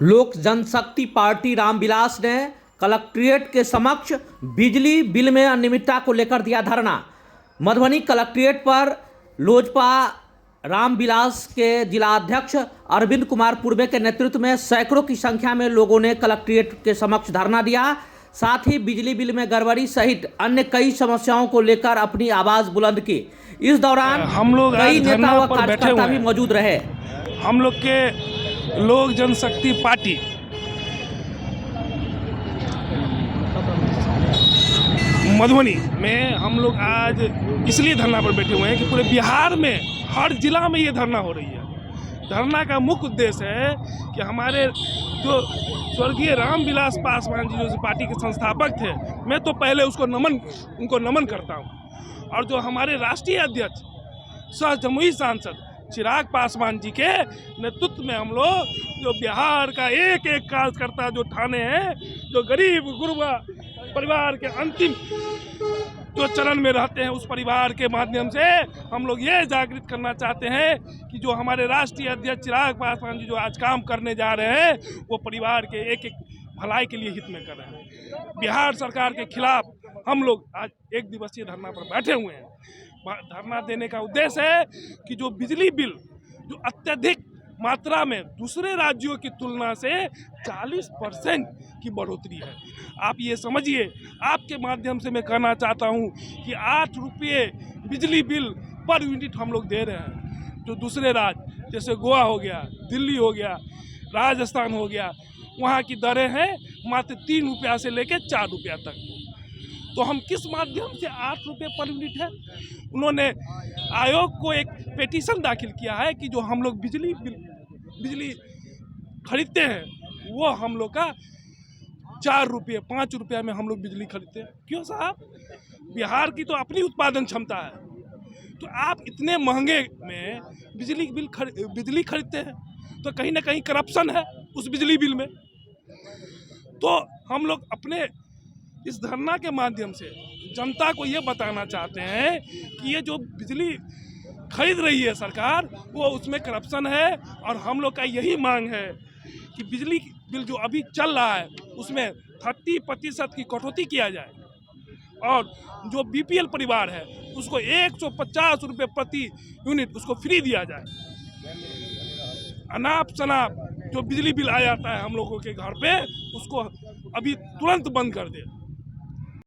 लोक जनशक्ति पार्टी रामविलास ने कलेक्ट्रेट के समक्ष बिजली बिल में अनियमितता को लेकर दिया धरना। मधुबनी कलेक्ट्रेट पर लोजपा रामविलास के जिलाध्यक्ष अरविंद कुमार पूर्वे के नेतृत्व में सैकड़ों की संख्या में लोगों ने कलेक्ट्रेट के समक्ष धरना दिया। साथ ही बिजली बिल में गड़बड़ी सहित अन्य कई समस्याओं को लेकर अपनी आवाज बुलंद की। इस दौरान हम लोग कई नेता व कार्यकर्ता भी मौजूद रहे। हम लोग के लोक जनशक्ति पार्टी मधुबनी में हम लोग आज इसलिए धरना पर बैठे हुए हैं कि पूरे बिहार में हर जिला में ये धरना हो रही है। धरना का मुख्य उद्देश्य है कि हमारे जो स्वर्गीय रामविलास पासवान जी जो पार्टी के संस्थापक थे, मैं तो पहले उनको नमन करता हूँ, और जो हमारे राष्ट्रीय अध्यक्ष सह जमुई सांसद चिराग पासवान जी के नेतृत्व में हम लोग जो बिहार का एक एक कार्यकर्ता जो ठाने हैं, जो गरीब गुरबा परिवार के अंतिम जो चरण में रहते हैं, उस परिवार के माध्यम से हम लोग ये जागृत करना चाहते हैं कि जो हमारे राष्ट्रीय अध्यक्ष चिराग पासवान जी जो आज काम करने जा रहे हैं, वो परिवार के एक एक भलाई के लिए हित में कर रहे हैं। बिहार सरकार के खिलाफ हम लोग आज एक दिवसीय धरना पर बैठे हुए हैं। धरना देने का उद्देश्य है कि जो बिजली बिल जो अत्यधिक मात्रा में दूसरे राज्यों की तुलना से 40% की बढ़ोतरी है। आप ये समझिए, आपके माध्यम से मैं कहना चाहता हूँ कि 8 रुपये बिजली बिल पर यूनिट हम लोग दे रहे हैं। जो दूसरे राज्य जैसे गोवा हो गया, दिल्ली हो गया, राजस्थान हो गया, वहाँ की दरें हैं मात्र 3 रुपया से लेकर 4 रुपया तक। तो हम किस माध्यम से 8 रुपये पर यूनिट है? उन्होंने आयोग को एक पेटिशन दाखिल किया है कि जो हम लोग बिजली खरीदते हैं, वो हम लोग का 4 रुपये 5 रुपया में हम लोग बिजली खरीदते हैं। क्यों साहब? बिहार की तो अपनी उत्पादन क्षमता है, तो आप इतने महंगे में बिजली खरीदते हैं, तो कहीं ना कहीं करप्शन है उस बिजली बिल में। तो हम लोग अपने इस धरना के माध्यम से जनता को ये बताना चाहते हैं कि ये जो बिजली खरीद रही है सरकार, वो उसमें करप्शन है, और हम लोग का यही मांग है कि बिजली बिल जो अभी चल रहा है उसमें 30% की कटौती किया जाए, और जो बीपीएल परिवार है उसको 150 रुपये प्रति यूनिट उसको फ्री दिया जाए। अनाप शनाप जो बिजली बिल आ जाता है हम लोगों के घर पे, उसको अभी तुरंत बंद कर दे।